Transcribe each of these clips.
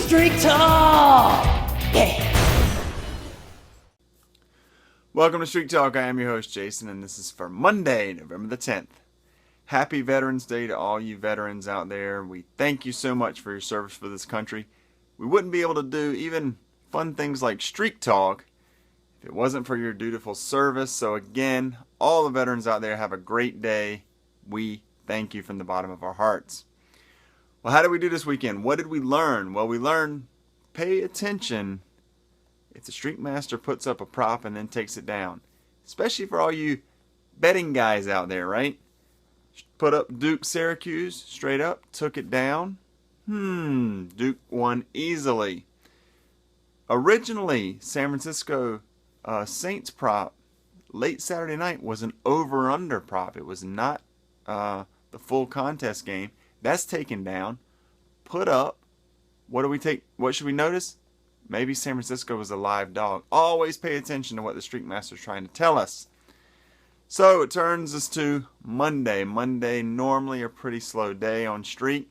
Streak Talk! Yeah! Welcome to Streak Talk. I am your host, Jason, and this is for Monday, November the 10th. Happy Veterans Day to all you veterans out there. We thank you so much for your service for this country. We wouldn't be able to do even fun things like Streak Talk if it wasn't for your dutiful service. So again, all the veterans out there, have a great day. We thank you from the bottom of our hearts. Well, how did we do this weekend? What did we learn? Well, we learned pay attention if the Streak Master puts up a prop and then takes it down. Especially for all you betting guys out there, right? Put up Duke Syracuse straight up, took it down. Duke won easily. Originally, San Francisco Saints prop late Saturday night was an over-under prop. It was not the full contest game. That's taken down. Put up. What should we notice? Maybe San Francisco was a live dog. Always pay attention to what the Streak Master is trying to tell us. So it turns us to Monday. Monday, normally a pretty slow day on Streak.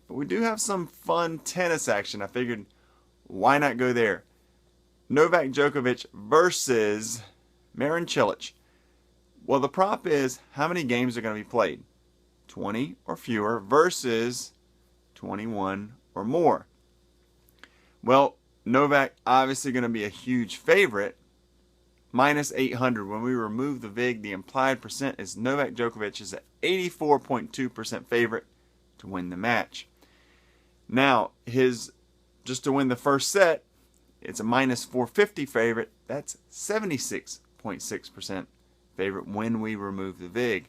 But we do have some fun tennis action. I figured, why not go there? Novak Djokovic versus Marin Cilic. Well, the prop is how many games are going to be played? 20 or fewer versus 21 or more. Well, Novak obviously going to be a huge favorite. Minus 800. When we remove the VIG, the implied percent is Novak Djokovic is an 84.2% favorite to win the match. Now, just to win the first set, it's a minus 450 favorite. That's 76.6% favorite when we remove the VIG.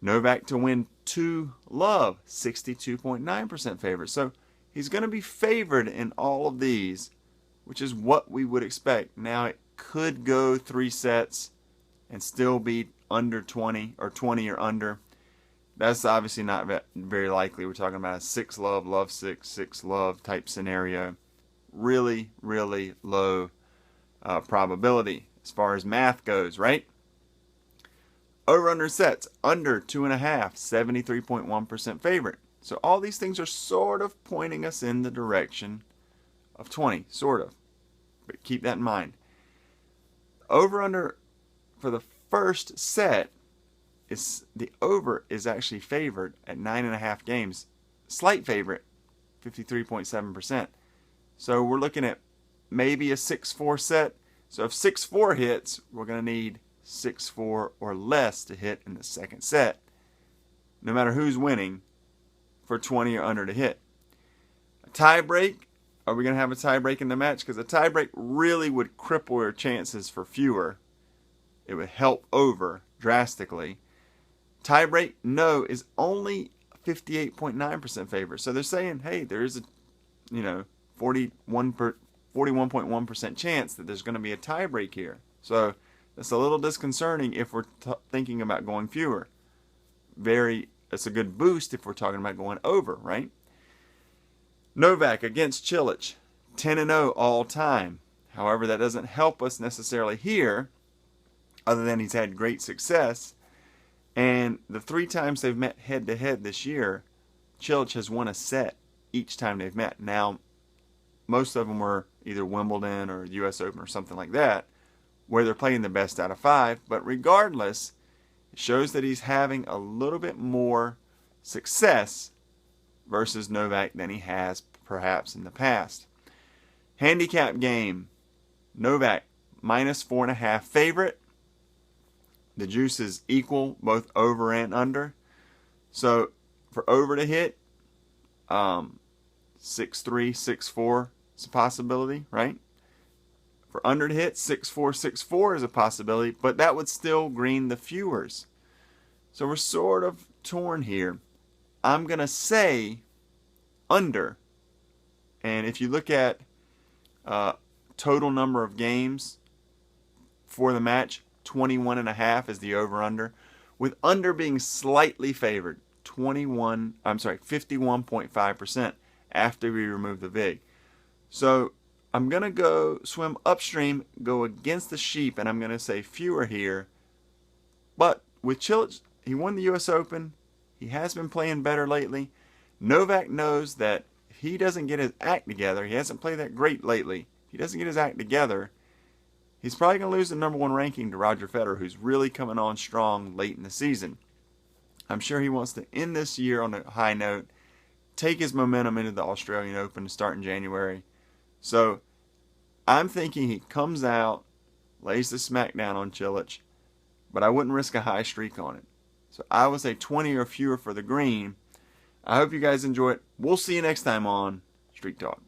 Novak to win 2 love, 62.9% favorite. So he's going to be favored in all of these, which is what we would expect. Now, it could go 3 sets and still be under 20 or 20 or under. That's obviously not very likely. We're talking about a 6 love, love 6, 6 love type scenario. Really, really low probability as far as math goes, right? Over-under sets, under 2.5, 73.1% favorite. So all these things are sort of pointing us in the direction of 20, sort of. But keep that in mind. Over-under for the first set, the over is actually favored at 9.5 games. Slight favorite, 53.7%. So we're looking at maybe a 6-4 set. So if 6-4 hits, we're going to need 6-4 or less to hit in the second set, no matter who's winning, for 20 or under to hit. A tie break, are we going to have a tie break in the match? Because a tie break really would cripple your chances for fewer. It would help over drastically. Tie break, no, is only 58.9% favor. So they're saying, hey, there is a 41.1% chance that there's going to be a tie break here. So that's a little disconcerting if we're thinking about going fewer. It's a good boost if we're talking about going over, right? Novak against Cilic, 10-0 all time. However, that doesn't help us necessarily here, other than he's had great success. And the 3 times they've met head-to-head this year, Cilic has won a set each time they've met. Now, most of them were either Wimbledon or US Open or something like that, where they're playing the best out of 5. But regardless, it shows that he's having a little bit more success versus Novak than he has perhaps in the past. Handicap game, Novak minus 4.5 favorite. The juice is equal, both over and under. So for over to hit, 6-3, 6-4 is a possibility, right? For under to hit, 6-4, 6-4 is a possibility, but that would still green the fewers. So we're sort of torn here. I'm going to say under. And if you look at total number of games for the match, 21.5 is the over-under. With under being slightly favored, 51.5% after we remove the VIG. So I'm going to go swim upstream, go against the sheep, and I'm going to say fewer here. But with Cilic, he won the US Open. He has been playing better lately. Novak knows that if he doesn't get his act together, he hasn't played that great lately. If he doesn't get his act together, he's probably going to lose the number one ranking to Roger Federer, who's really coming on strong late in the season. I'm sure he wants to end this year on a high note, take his momentum into the Australian Open to start in January. So I'm thinking he comes out, lays the smack down on Cilic, but I wouldn't risk a high streak on it. So I would say 20 or fewer for the green. I hope you guys enjoy it. We'll see you next time on Streak Talk.